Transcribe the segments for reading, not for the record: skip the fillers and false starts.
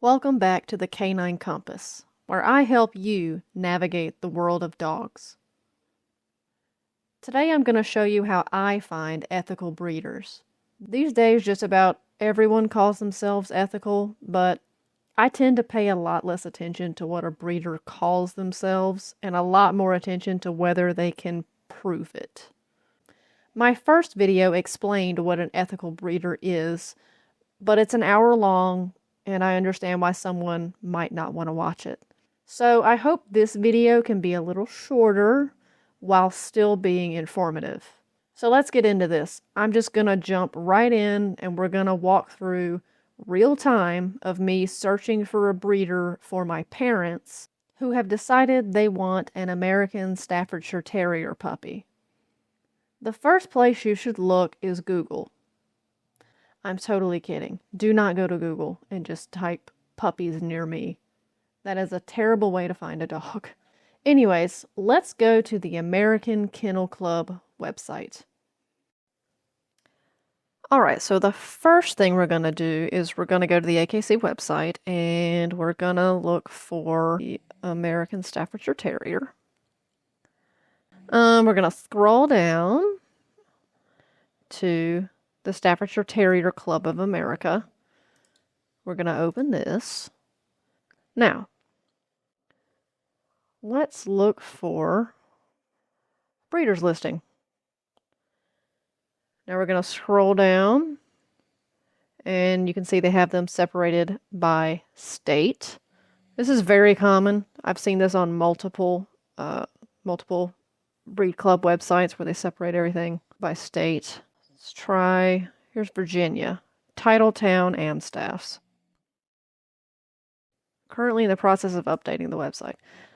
Welcome back to the Canine Compass, where I help you navigate the world of dogs. Today I'm going to show you how I find ethical breeders. These days just about everyone calls themselves ethical, but I tend to pay a lot less attention to what a breeder calls themselves and a lot more attention to whether they can prove it. My first video explained what an ethical breeder is, but it's an hour long, and I understand why someone might not want to watch it. So I hope this video can be a little shorter while still being informative. So let's get into this. I'm just going to jump right in and we're going to walk through real time of me searching for a breeder for my parents who have decided they want an American Staffordshire Terrier puppy. The first place you should look is Google. I'm totally kidding. Do not go to Google and just type puppies near me. That is a terrible way to find a dog. Anyways, let's go to the American Kennel Club website. Alright, so the first thing we're going to do is we're going to go to the AKC website and we're going to look for the American Staffordshire Terrier. We're going to scroll down to the Staffordshire Terrier Club of America. We're going to open this. Now, let's look for breeders listing. Now we're going to scroll down and you can see they have them separated by state. This is very common. I've seen this on multiple breed club websites where they separate everything by state. Let's try, here's Virginia, Titletown, Amstaffs. Currently in the process of updating the website.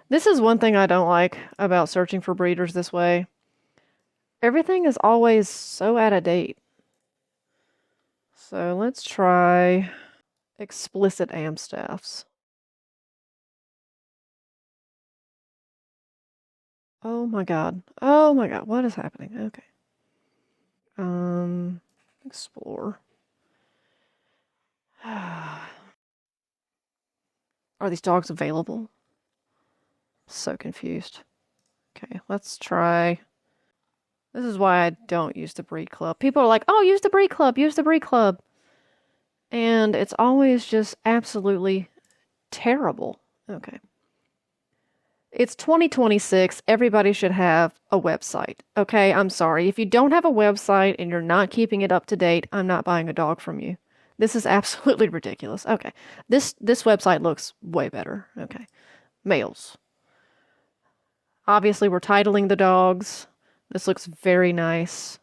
This is one thing I don't like about searching for breeders this way. Everything is always so out of date. So let's try explicit Amstaffs. Oh my god. Oh my god. What is happening? Okay. Explore. Are these dogs available? So confused. Okay, let's try. This is why I don't use the breed club. People are like, oh, use the breed club, use the breed club. And it's always just absolutely terrible. Okay. It's 2026. Everybody should have a website. Okay, I'm sorry. If you don't have a website and you're not keeping it up to date, I'm not buying a dog from you. This is absolutely ridiculous. Okay, this website looks way better. Okay, males. Obviously, we're titling the dogs. This looks very nice.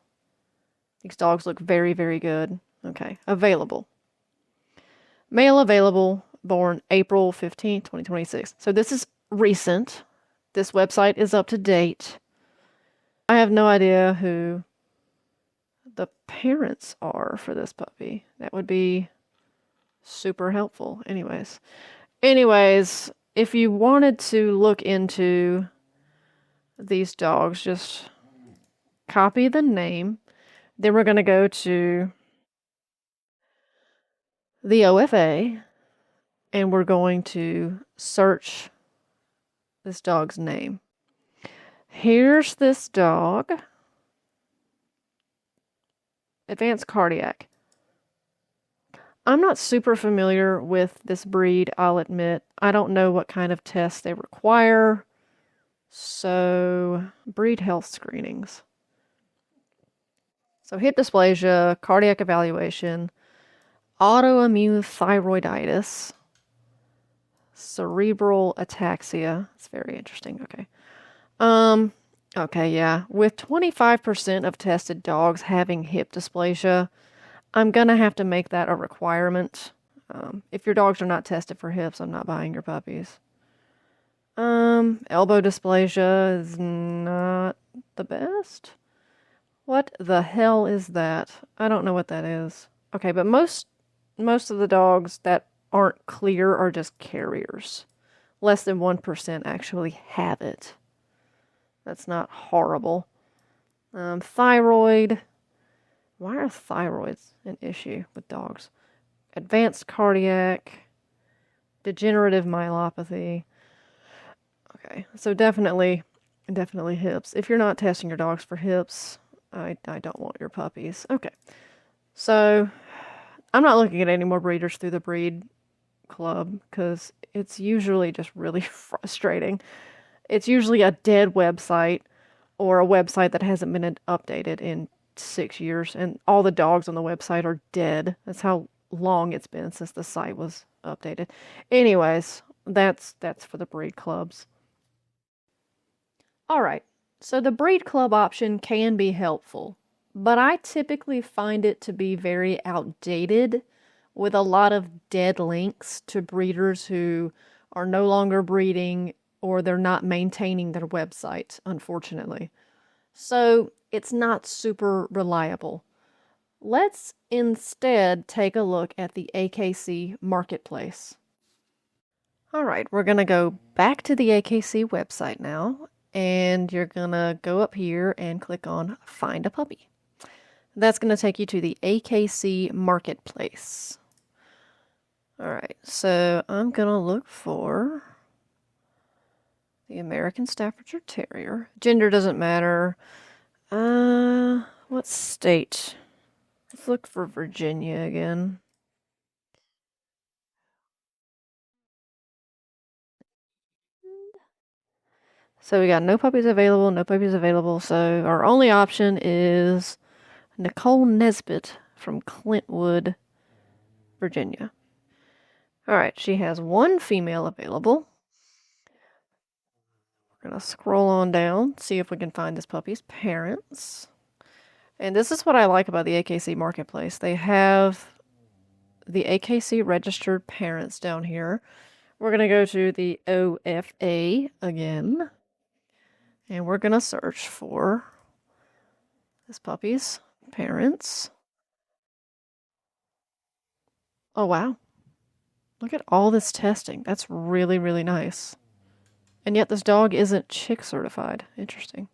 These dogs look very, very good. Okay, available. Male available, born April 15th, 2026. So this is recent. This website is up to date. I have no idea who the parents are for this puppy. That would be super helpful. Anyways, if you wanted to look into these dogs, just copy the name. Then we're going to go to the OFA and we're going to search this dog's name. Here's this dog. Advanced cardiac. I'm not super familiar with this breed, I'll admit. I don't know what kind of tests they require. So, breed health screenings. So, hip dysplasia, cardiac evaluation, autoimmune thyroiditis, cerebral ataxia. It's very interesting. Okay. Okay, yeah. With 25% of tested dogs having hip dysplasia, I'm gonna have to make that a requirement. If your dogs are not tested for hips, I'm not buying your puppies. Elbow dysplasia is not the best. What the hell is that? I don't know what that is. Okay, but most of the dogs that aren't clear are just carriers. Less than 1% actually have it. That's not horrible. Thyroid. Why are thyroids an issue with dogs? Advanced cardiac. degenerative myelopathy. Okay, so definitely hips. If you're not testing your dogs for hips, I don't want your puppies. Okay, so I'm not looking at any more breeders through the breed club because it's usually just really frustrating. It's usually a dead website or a website that hasn't been updated in 6 years, and all the dogs on the website are dead. That's how long it's been since the site was updated. Anyways, that's for the breed clubs. All right, so the breed club option can be helpful, but I typically find it to be very outdated with a lot of dead links to breeders who are no longer breeding or they're not maintaining their website, unfortunately. So it's not super reliable. Let's instead take a look at the AKC Marketplace. All right, we're going to go back to the AKC website now, and you're going to go up here and click on Find a Puppy. That's going to take you to the AKC Marketplace. All right, so I'm going to look for the American Staffordshire Terrier. Gender doesn't matter. What state? Let's look for Virginia again. So we got no puppies available, no puppies available. So our only option is Nicole Nesbitt from Clintwood, Virginia. All right, she has one female available. We're going to scroll on down, see if we can find this puppy's parents. And this is what I like about the AKC Marketplace. They have the AKC registered parents down here. We're going to go to the OFA again. And we're going to search for this puppy's parents. Oh, wow. Look at all this testing. That's really, really nice. And yet this dog isn't chick certified. Interesting.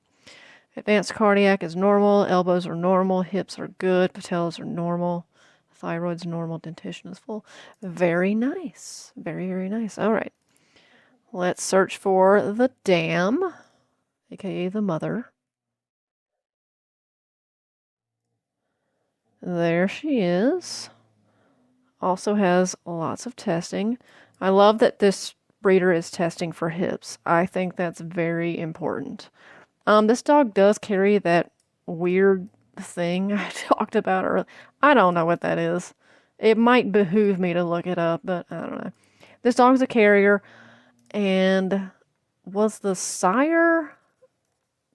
Advanced cardiac is normal. Elbows are normal. Hips are good. Patellas are normal. Thyroid's normal. Dentition is full. Very nice. Very, very nice. All right. Let's search for the dam, aka the mother. There she is. Also has lots of testing. I love that this breeder is testing for hips. I think that's very important. This dog does carry that weird thing I talked about earlier. I don't know what that is. It might behoove me to look it up, but I don't know. This dog's a carrier, and was the sire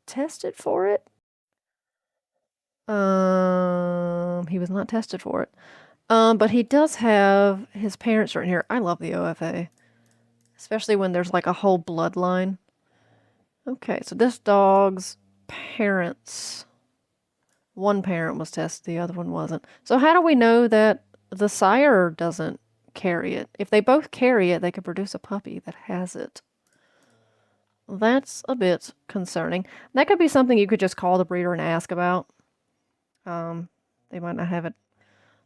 tested for it? He was not tested for it. But he does have his parents right here. I love the OFA, especially when there's like a whole bloodline. Okay, so this dog's parents, one parent was tested, the other one wasn't. So how do we know that the sire doesn't carry it? If they both carry it, they could produce a puppy that has it. That's a bit concerning. That could be something you could just call the breeder and ask about. They might not have it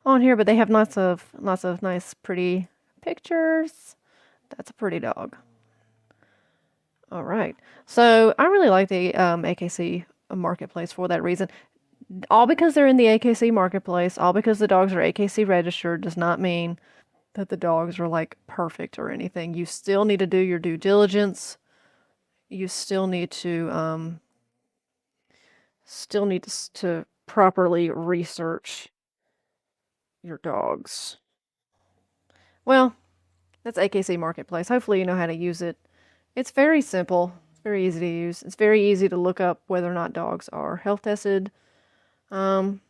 on here, but they have lots of nice, pretty pictures. That's a pretty dog. All right. So I really like the AKC Marketplace for that reason. All because they're in the AKC Marketplace, all because the dogs are AKC registered, does not mean that the dogs are like perfect or anything. You still need to do your due diligence. You still need to properly research your dogs. Well, that's AKC Marketplace. Hopefully you know how to use it. It's very simple. It's very easy to use. It's very easy to look up whether or not dogs are health tested. Some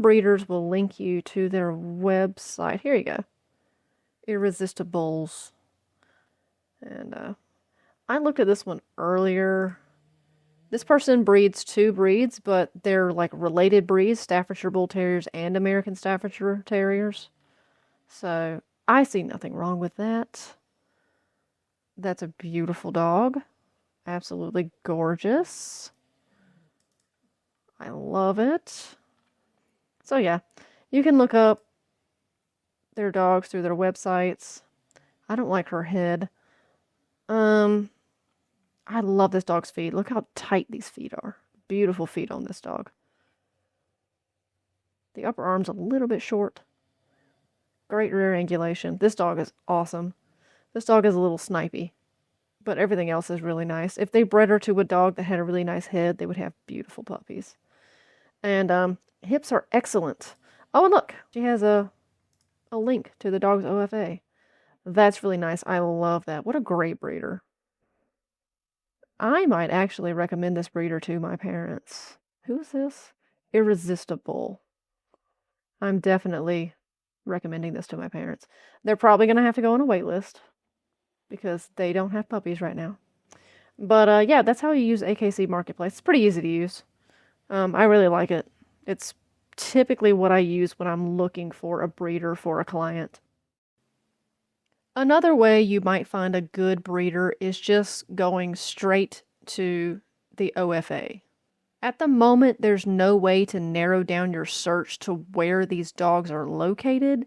breeders will link you to their website. Here you go. Irresistibles. And I looked at this one earlier. This person breeds 2 breeds, but they're like related breeds, Staffordshire Bull Terriers and American Staffordshire Terriers. So I see nothing wrong with that. That's a beautiful dog. Absolutely gorgeous. I love it. So yeah, you can look up their dogs through their websites. I don't like her head. I love this dog's feet. Look how tight these feet are. Beautiful feet on this dog. The upper arm's a little bit short. Great rear angulation. This dog is awesome. This dog is a little snipey, but everything else is really nice. If they bred her to a dog that had a really nice head, they would have beautiful puppies. And hips are excellent. Oh, and look, she has a link to the dog's OFA. That's really nice. I love that. What a great breeder. I might actually recommend this breeder to my parents. Who's this? Irresistible. I'm definitely recommending this to my parents. They're probably going to have to go on a wait list because they don't have puppies right now. But yeah, that's how you use AKC Marketplace. It's pretty easy to use. I really like it. It's typically what I use when I'm looking for a breeder for a client. Another way you might find a good breeder is just going straight to the OFA. At the moment, there's no way to narrow down your search to where these dogs are located,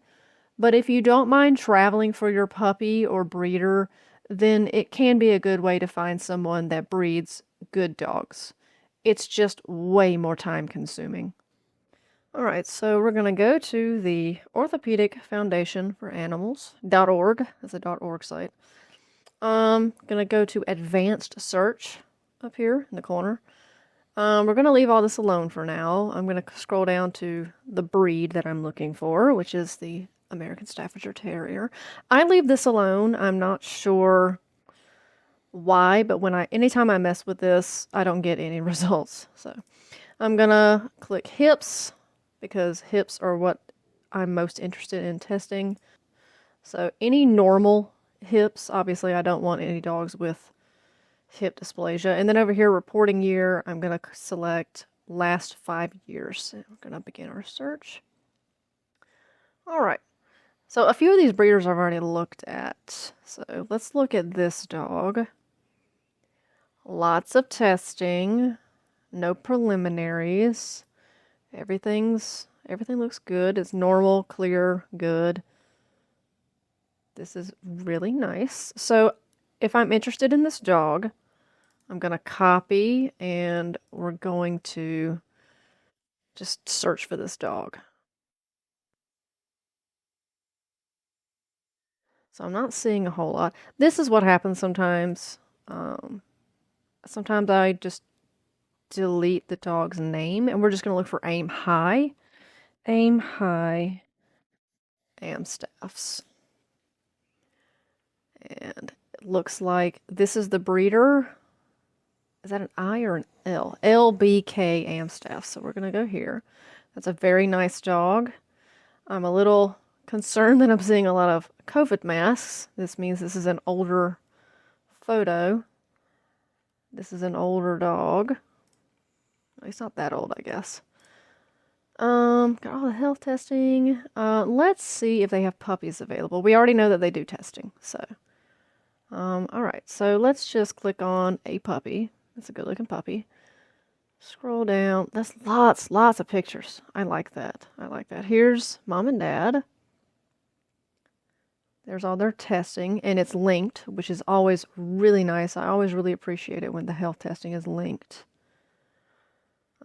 but if you don't mind traveling for your puppy or breeder, then it can be a good way to find someone that breeds good dogs. It's just way more time consuming. Alright, so we're going to go to the Orthopedic Foundation for Animals.org. That's a .org site. Going to go to Advanced Search up here in the corner. We're going to leave all this alone for now. I'm going to scroll down to the breed that I'm looking for, which is the American Staffordshire Terrier. I leave this alone. I'm not sure why, but anytime I mess with this, I don't get any results. So I'm going to click hips because hips are what I'm most interested in testing. So any normal hips, obviously I don't want any dogs with hip dysplasia. And then over here, reporting year, I'm going to select last 5 years. And we're going to begin our search. All right. So a few of these breeders I've already looked at. So let's look at this dog. Lots of testing. No preliminaries. Everything looks good. It's normal, clear, good. This is really nice. So if I'm interested in this dog, I'm going to copy and we're going to just search for this dog. So I'm not seeing a whole lot. This is what happens sometimes. Sometimes I just delete the dog's name and we're just going to look for aim high. Aim high Amstaffs. And it looks like this is the breeder. Is that an I or an L? LBK Amstaff. So we're going to go here. That's a very nice dog. I'm a little concerned that I'm seeing a lot of COVID masks. This means this is an older photo. This is an older dog. He's not that old, I guess. Got all the health testing. Let's see if they have puppies available. We already know that they do testing, so. Alright, so let's just click on a puppy. That's a good looking puppy. Scroll down. That's lots of pictures. I like that. Here's mom and dad. There's all their testing, and it's linked, which is always really nice. I always really appreciate it when the health testing is linked.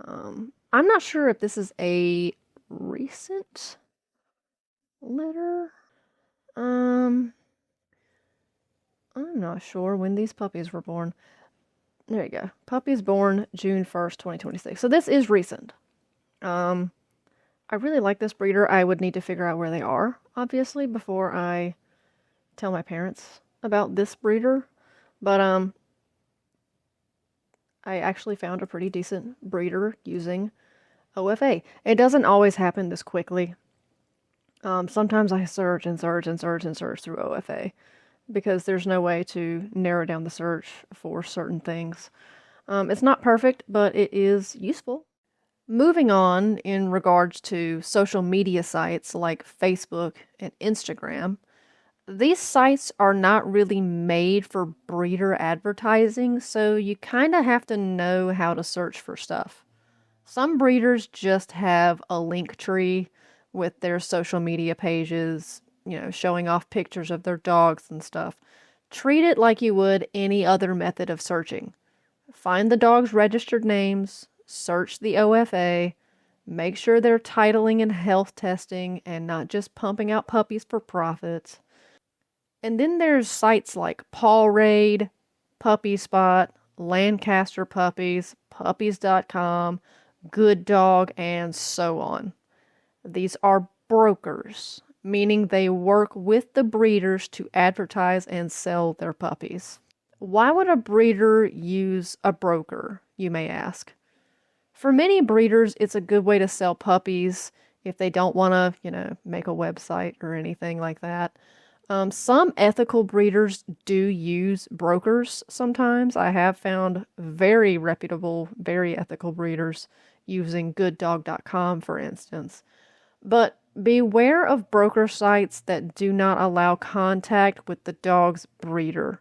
I'm not sure if this is a recent letter. I'm not sure when these puppies were born. There you go. Puppies born June 1st, 2026. So this is recent. I really like this breeder. I would need to figure out where they are, obviously, before I tell my parents about this breeder. But I actually found a pretty decent breeder using OFA. It doesn't always happen this quickly. Sometimes I search through OFA because there's no way to narrow down the search for certain things. It's not perfect, but it is useful. Moving on in regards to social media sites like Facebook and Instagram, these sites are not really made for breeder advertising, so you kind of have to know how to search for stuff. Some breeders just have a link tree with their social media pages showing off pictures of their dogs and stuff. Treat it like you would any other method of searching. Find the dog's registered names, search the OFA, make sure they're titling and health testing and not just pumping out puppies for profit. And then there's sites like Pawrade, Puppyspot, Lancaster Puppies, Puppies.com, Good Dog, and so on. These are brokers, meaning they work with the breeders to advertise and sell their puppies. Why would a breeder use a broker, you may ask? For many breeders, it's a good way to sell puppies if they don't want to, make a website or anything like that. Some ethical breeders do use brokers sometimes. I have found very reputable, very ethical breeders using gooddog.com, for instance. But beware of broker sites that do not allow contact with the dog's breeder.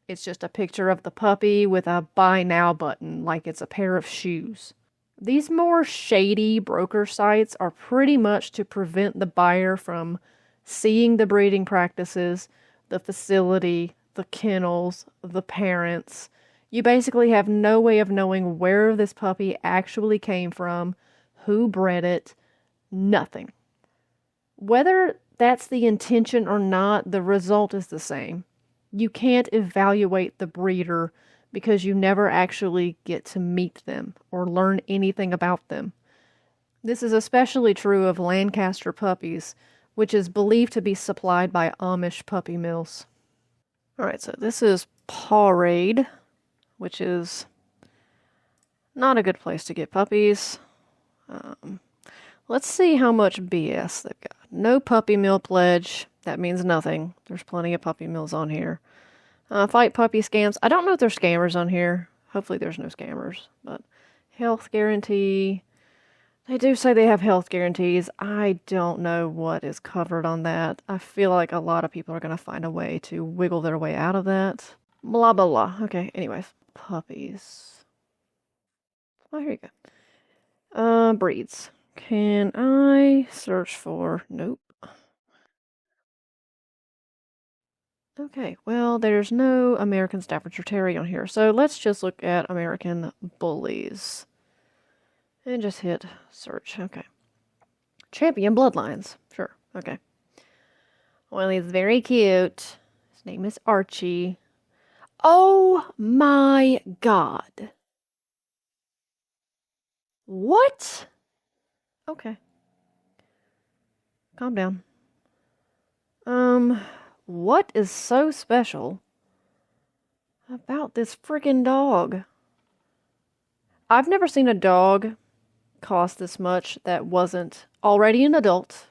It's just a picture of the puppy with a buy now button, like it's a pair of shoes. These more shady broker sites are pretty much to prevent the buyer from seeing the breeding practices, the facility, the kennels, the parents. You basically have no way of knowing where this puppy actually came from, who bred it, nothing. Whether that's the intention or not, the result is the same. You can't evaluate the breeder because you never actually get to meet them or learn anything about them. This is especially true of Lancaster Puppies, which is believed to be supplied by Amish puppy mills. Alright, so this is Pawrade, which is not a good place to get puppies. Let's see how much BS they've got. No puppy mill pledge. That means nothing. There's plenty of puppy mills on here. Fight puppy scams. I don't know if there's scammers on here. Hopefully there's no scammers. But health guarantee. They do say they have health guarantees. I don't know what is covered on that. I feel like a lot of people are going to find a way to wiggle their way out of that. Blah, blah, blah. Okay, anyways. Puppies. Oh, here you go. Breeds. Can I search for... Nope. Okay, well, there's no American Staffordshire Terrier on here, so let's just look at American Bullies. And just hit search. Okay. Champion Bloodlines. Sure. Okay. Well, he's very cute. His name is Archie. Oh my God. What? Okay. Calm down. What is so special about this freaking dog? I've never seen a dog cost this much that wasn't already an adult,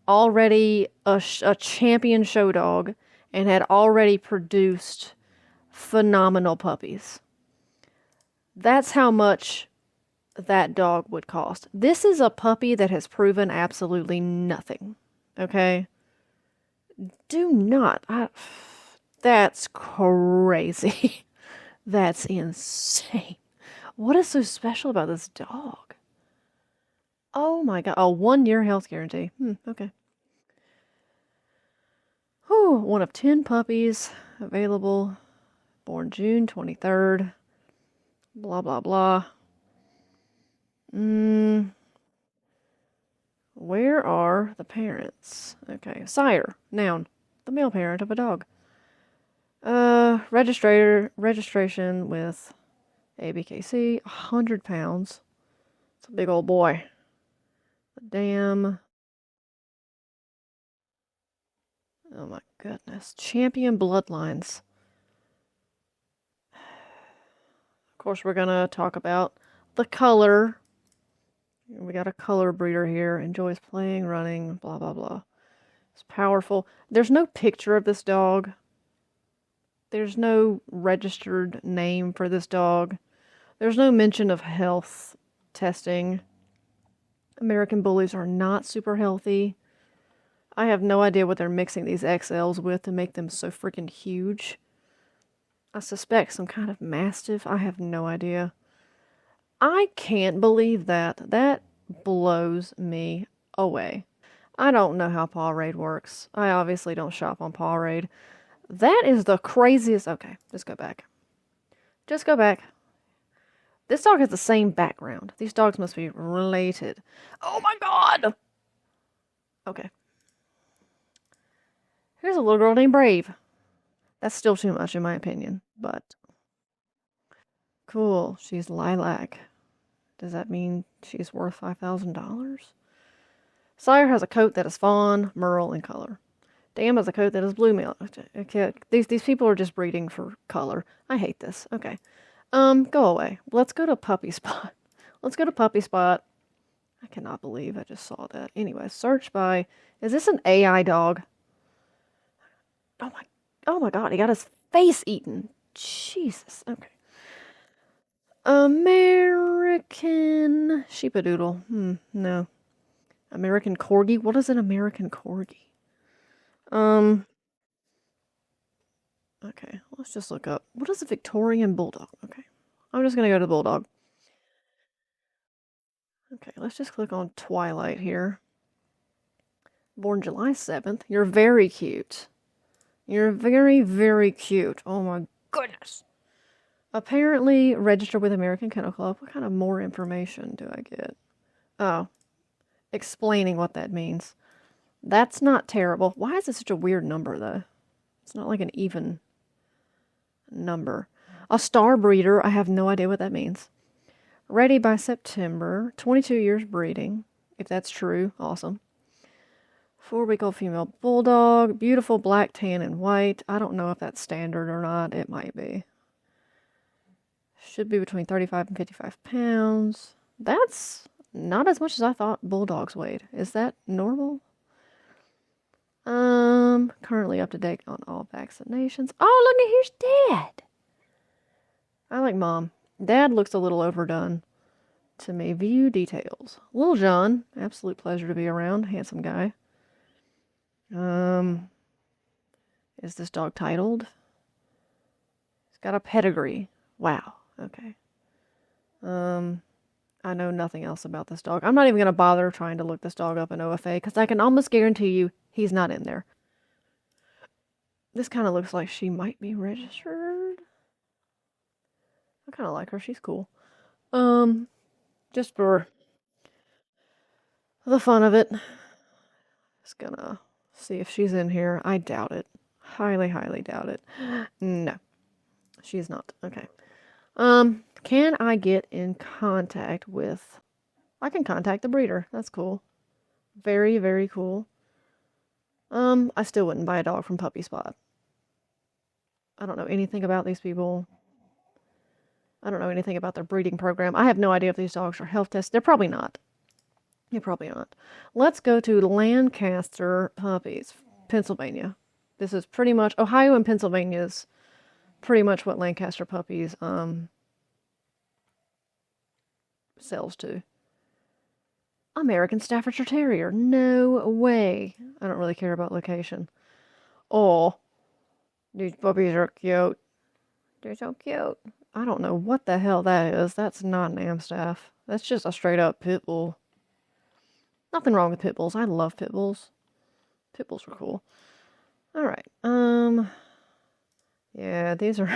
already a champion show dog, and had already produced phenomenal puppies. That's how much that dog would cost. This is a puppy that has proven absolutely nothing. Okay? Do not. That's crazy. That's insane. What is so special about this dog? Oh my God. Oh, 1 year health guarantee. Okay. Whew, 1 of 10 puppies available. Born June 23rd. Blah, blah, blah. Where are the parents? Okay. Sire. Noun. The male parent of a dog. Registration with ABKC. 100 pounds. It's a big old boy. Damn. Oh my goodness. Champion Bloodlines. Of course, we're going to talk about the color. We got a color breeder here. Enjoys playing, running, blah, blah, blah. It's powerful. There's no picture of this dog. There's no registered name for this dog. There's no mention of health testing. American Bullies are not super healthy. I have no idea what they're mixing these XLs with to make them so freaking huge. I suspect some kind of Mastiff. I have no idea. I can't believe that. That blows me away. I don't know how Pawrade works. I obviously don't shop on Pawrade. That is the craziest. Okay, just go back. Just go back. This dog has the same background. These dogs must be related. Oh my god! Okay. Here's a little girl named Brave. That's still too much in my opinion, but cool. She's lilac. Does that mean she's worth $5,000? Sire has a coat that is fawn, merle, in color. Dam has a coat that is blue male. Okay, these people are just breeding for color. I hate this. Okay. Go away. Let's go to Puppyspot. Let's go to Puppyspot. I cannot believe I just saw that. Anyway, search by. Is this an AI dog? Oh my god, he got his face eaten. Jesus. Okay. American Sheepadoodle. No. American Corgi? What is an American Corgi? Okay, let's just look up. What is a Victorian Bulldog? Okay. I'm just gonna go to the Bulldog. Okay, let's just click on Twilight here. Born July 7th. You're very cute. You're very, very cute. Oh my goodness. Apparently registered with American Kennel Club. What kind of more information do I get? Oh, explaining what that means. That's not terrible. Why is it such a weird number, though? It's not like an even number. A star breeder. I have no idea what that means. Ready by September. 22 years breeding. If that's true, awesome. 4-week-old female bulldog. Beautiful black, tan, and white. I don't know if that's standard or not. It might be. Should be between 35 and 55 pounds. That's not as much as I thought bulldogs weighed. Is that normal? Currently up to date on all vaccinations. Oh, look at here's Dad. I like Mom. Dad looks a little overdone to me. View details. Lil John, absolute pleasure to be around. Handsome guy. Is this dog titled? He's got a pedigree. Wow. Okay. I know nothing else about this dog. I'm not even going to bother trying to look this dog up in OFA because I can almost guarantee you he's not in there. This kind of looks like she might be registered. I kind of like her. She's cool. Just for the fun of it. Just gonna see if she's in here. I doubt it. Highly, highly doubt it. No. She's not. Okay. Can I get in contact with... I can contact the breeder. That's cool. Very, very cool. I still wouldn't buy a dog from Puppyspot. I don't know anything about these people. I don't know anything about their breeding program. I have no idea if these dogs are health tested. They're probably not. They're probably not. Let's go to Lancaster Puppies, Pennsylvania. This is pretty much... Ohio and Pennsylvania is pretty much what Lancaster Puppies sells to. American Staffordshire Terrier. No way. I don't really care about location. Oh, these puppies are cute. They're so cute. I don't know what the hell that is. That's not an Amstaff. That's just a straight up pit bull. Nothing wrong with pit bulls. I love pit bulls. Pit bulls are cool. All right. Yeah, these are...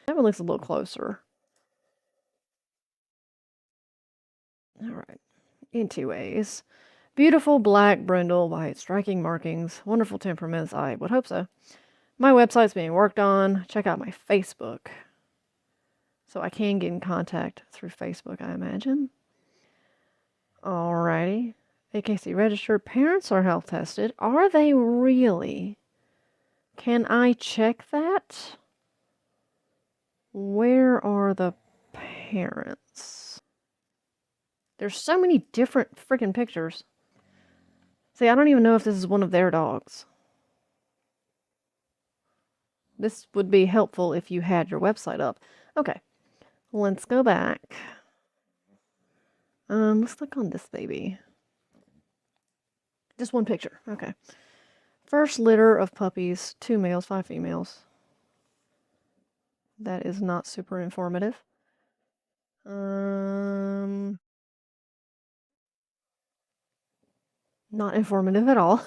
That one looks a little closer. All right. In 2 ways. Beautiful black brindle, white, striking markings, wonderful temperaments. I would hope so. My website's being worked on. Check out my Facebook. So I can get in contact through Facebook, I imagine. Alrighty. AKC registered. Parents are health tested. Are they really? Can I check that? Where are the parents? There's so many different freaking pictures. See, I don't even know if this is one of their dogs. This would be helpful if you had your website up. Okay, let's go back. Let's click on this baby. Just one picture. Okay. First litter of puppies, 2 males, 5 females. That is not super informative. Not informative at all.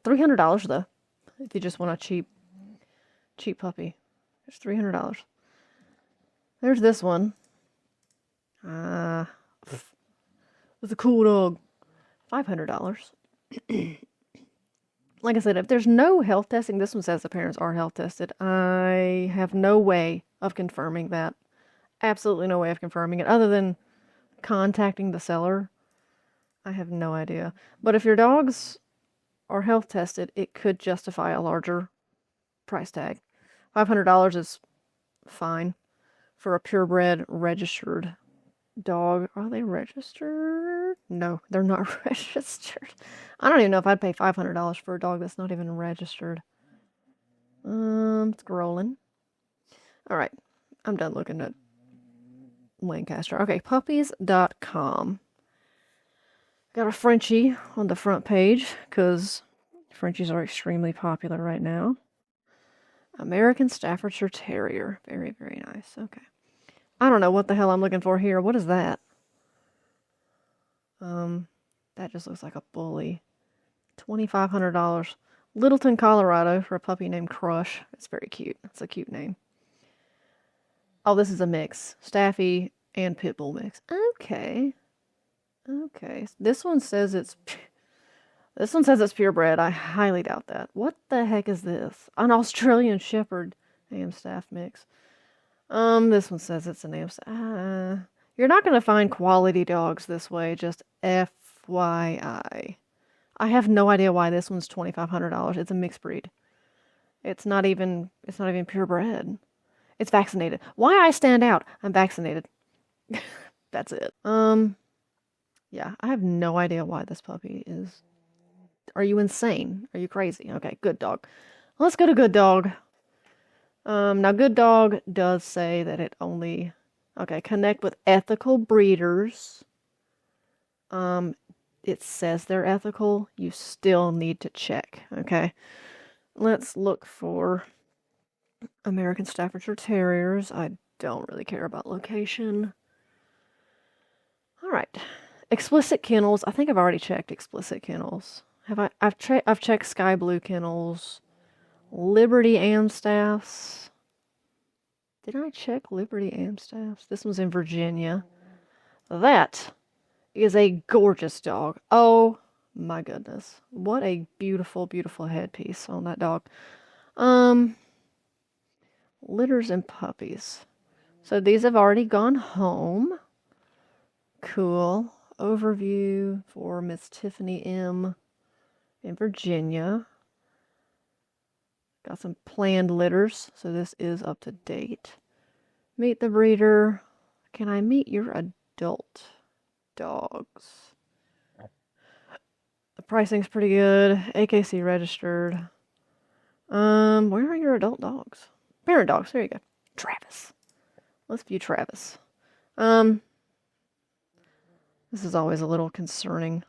$300 though, if you just want a cheap puppy. There's $300. There's this one. It's a cool dog. $500. Like I said, if there's no health testing, this one says the parents are health tested. I have no way of confirming that. Absolutely no way of confirming it other than contacting the seller. I have no idea. But if your dogs are health tested, it could justify a larger price tag. $500 is fine for a purebred registered dog. Are they registered? No, they're not registered. I don't even know if I'd pay $500 for a dog that's not even registered. Scrolling. All right, I'm done looking at Lancaster. Okay, puppies.com. Got a Frenchie on the front page because Frenchies are extremely popular right now. American Staffordshire Terrier. Very, very nice. Okay. I don't know what the hell I'm looking for here. What is that? That just looks like a bully. $2,500. Littleton, Colorado for a puppy named Crush. It's very cute. It's a cute name. Oh, this is a mix. Staffy and Pitbull mix. Okay. Okay. This one says it's purebred. I highly doubt that. What the heck is this? An Australian Shepherd Amstaff mix. This one says it's an Amstaff. You're not going to find quality dogs this way, just FYI. I have no idea why this one's $2,500. It's a mixed breed. It's not even purebred. It's vaccinated. Why I stand out? I'm vaccinated. That's it. Yeah, I have no idea why this puppy is. Are you insane? Are you crazy? Okay, Good Dog. Let's go to Good Dog. Now Good Dog does say that it only, connect with ethical breeders. It says they're ethical. You still need to check, okay? Let's look for American Staffordshire Terriers. I don't really care about location. All right. Explicit Kennels. I think I've already checked Explicit Kennels. I've checked Sky Blue Kennels. Liberty Amstaffs. Did I check Liberty Amstaffs? This one's in Virginia. That is a gorgeous dog. Oh my goodness. What a beautiful, beautiful headpiece on that dog. Litters and puppies. So these have already gone home. Cool. Overview for Miss Tiffany M. in Virginia. Got some planned litters, so this is up to date. Meet the breeder. Can I meet your adult dogs? The pricing's pretty good. AKC registered. Where are your adult dogs? Parent dogs, there you go. Travis. Let's view Travis. This is always a little concerning.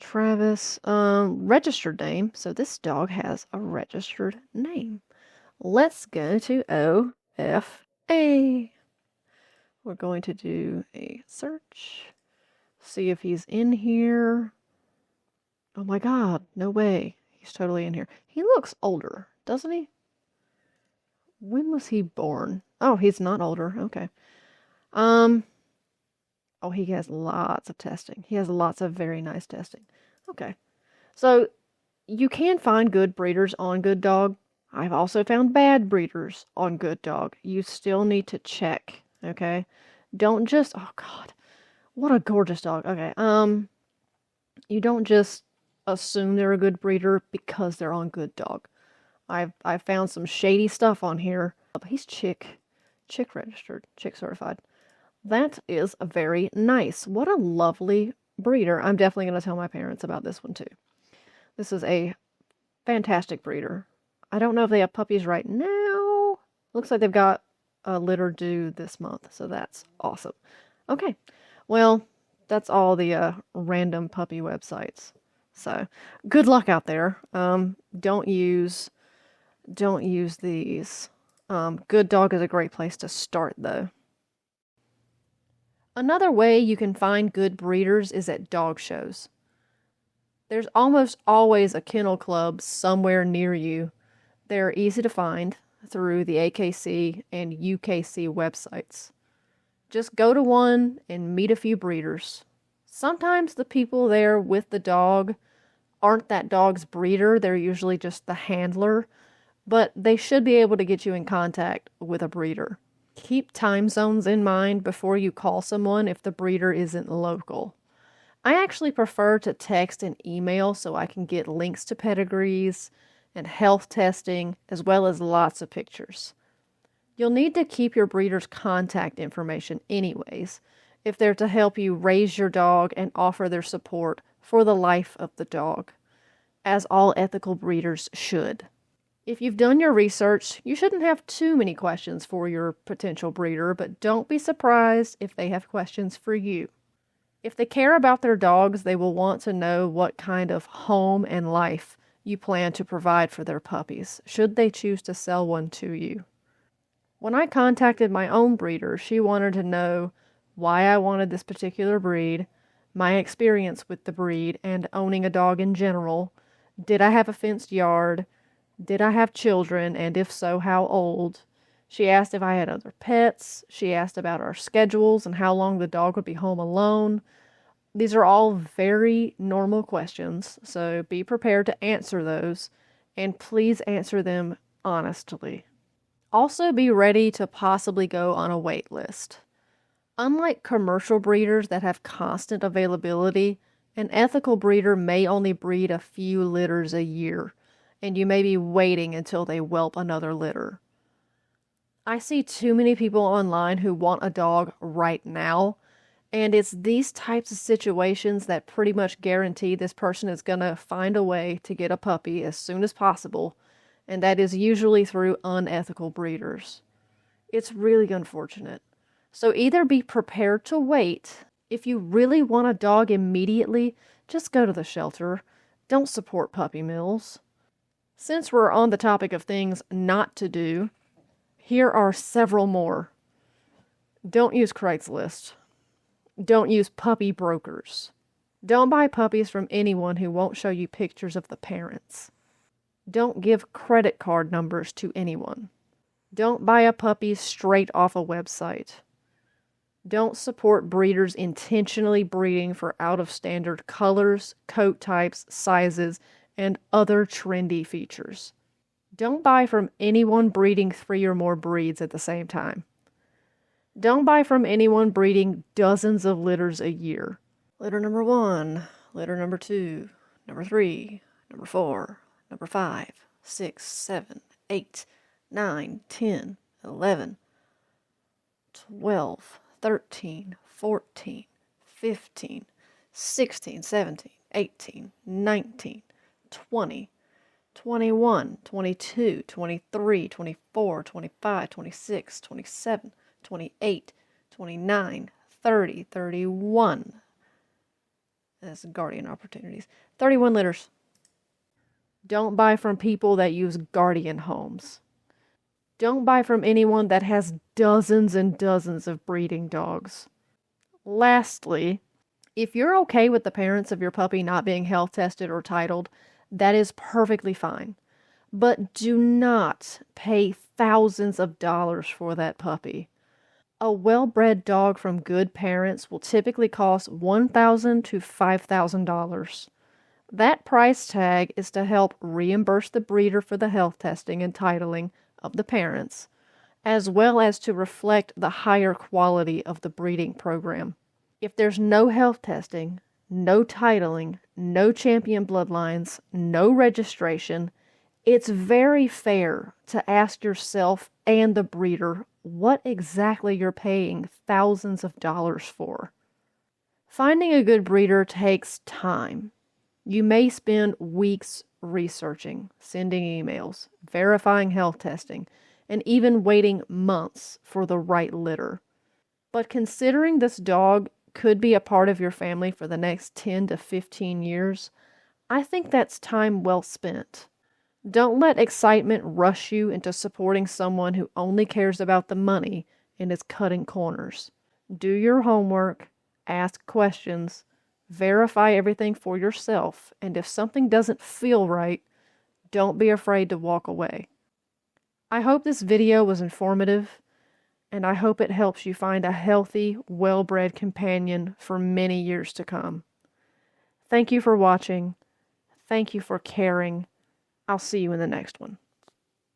Travis, registered name. So this dog has a registered name. Let's go to OFA. We're going to do a search. See if he's in here. Oh my God, no way. He's totally in here. He looks older, doesn't he? When was he born? Oh, he's not older. Okay. Oh, he has lots of testing. He has lots of very nice testing. Okay. So you can find good breeders on Good Dog. I've also found bad breeders on Good Dog. You still need to check, okay? Don't just, oh God, what a gorgeous dog. Okay. You don't just assume they're a good breeder because they're on Good Dog. I've found some shady stuff on here. But he's chick registered, chick certified. That is very nice. What a lovely breeder. I'm definitely going to tell my parents about this one too. This is a fantastic breeder. I don't know if they have puppies right now. Looks like they've got a litter due this month, so that's awesome. Okay, well, that's all the random puppy websites. So good luck out there. Don't use these. Good Dog is a great place to start though. Another way you can find good breeders is at dog shows. There's almost always a kennel club somewhere near you. They're easy to find through the AKC and UKC websites. Just go to one and meet a few breeders. Sometimes the people there with the dog aren't that dog's breeder, they're usually just the handler, but they should be able to get you in contact with a breeder. Keep time zones in mind before you call someone if the breeder isn't local. I actually prefer to text and email so I can get links to pedigrees and health testing, as well as lots of pictures. You'll need to keep your breeder's contact information anyways, if they're to help you raise your dog and offer their support for the life of the dog, as all ethical breeders should. If you've done your research, you shouldn't have too many questions for your potential breeder, but don't be surprised if they have questions for you. If they care about their dogs, they will want to know what kind of home and life you plan to provide for their puppies, should they choose to sell one to you. When I contacted my own breeder, she wanted to know why I wanted this particular breed, my experience with the breed, and owning a dog in general. Did I have a fenced yard? Did I have children, and if so, how old? She asked if I had other pets. She asked about our schedules and how long the dog would be home alone. These are all very normal questions, so be prepared to answer those, and please answer them honestly. Also be ready to possibly go on a wait list. Unlike commercial breeders that have constant availability, an ethical breeder may only breed a few litters a year, and you may be waiting until they whelp another litter. I see too many people online who want a dog right now, and it's these types of situations that pretty much guarantee this person is going to find a way to get a puppy as soon as possible, and that is usually through unethical breeders. It's really unfortunate. So either be prepared to wait. If you really want a dog immediately, just go to the shelter. Don't support puppy mills. Since we're on the topic of things not to do, here are several more. Don't use Craigslist. Don't use puppy brokers. Don't buy puppies from anyone who won't show you pictures of the parents. Don't give credit card numbers to anyone. Don't buy a puppy straight off a website. Don't support breeders intentionally breeding for out-of-standard colors, coat types, sizes, and other trendy features. Don't buy from anyone breeding 3 or more breeds at the same time. Don't buy from anyone breeding dozens of litters a year. Litter number 1, litter number 2, number 3, number 4, number 5, 6, 7, 8, 9, 10, 11, 12, 13, 14, 15, 16, 17, 18, 19, 20, 21, 22, 23, 24, 25, 26, 27, 28, 29, 30, 31. That's guardian opportunities. 31 litters. Don't buy from people that use guardian homes. Don't buy from anyone that has dozens and dozens of breeding dogs. Lastly, if you're okay with the parents of your puppy not being health tested or titled, that is perfectly fine. But do not pay thousands of dollars for that puppy. A well-bred dog from good parents will typically cost $1,000 to $5,000. That price tag is to help reimburse the breeder for the health testing and titling of the parents, as well as to reflect the higher quality of the breeding program. If there's no health testing, no titling, no champion bloodlines, no registration, it's very fair to ask yourself and the breeder what exactly you're paying thousands of dollars for. Finding a good breeder takes time. You may spend weeks researching, sending emails, verifying health testing, and even waiting months for the right litter. But considering this dog could be a part of your family for the next 10 to 15 years, I think that's time well spent. Don't let excitement rush you into supporting someone who only cares about the money and is cutting corners. Do your homework, ask questions, Verify everything for yourself, and if something doesn't feel right, don't be afraid to walk away. I hope this video was informative, and I hope it helps you find a healthy, well-bred companion for many years to come. Thank you for watching. Thank you for caring. I'll see you in the next one.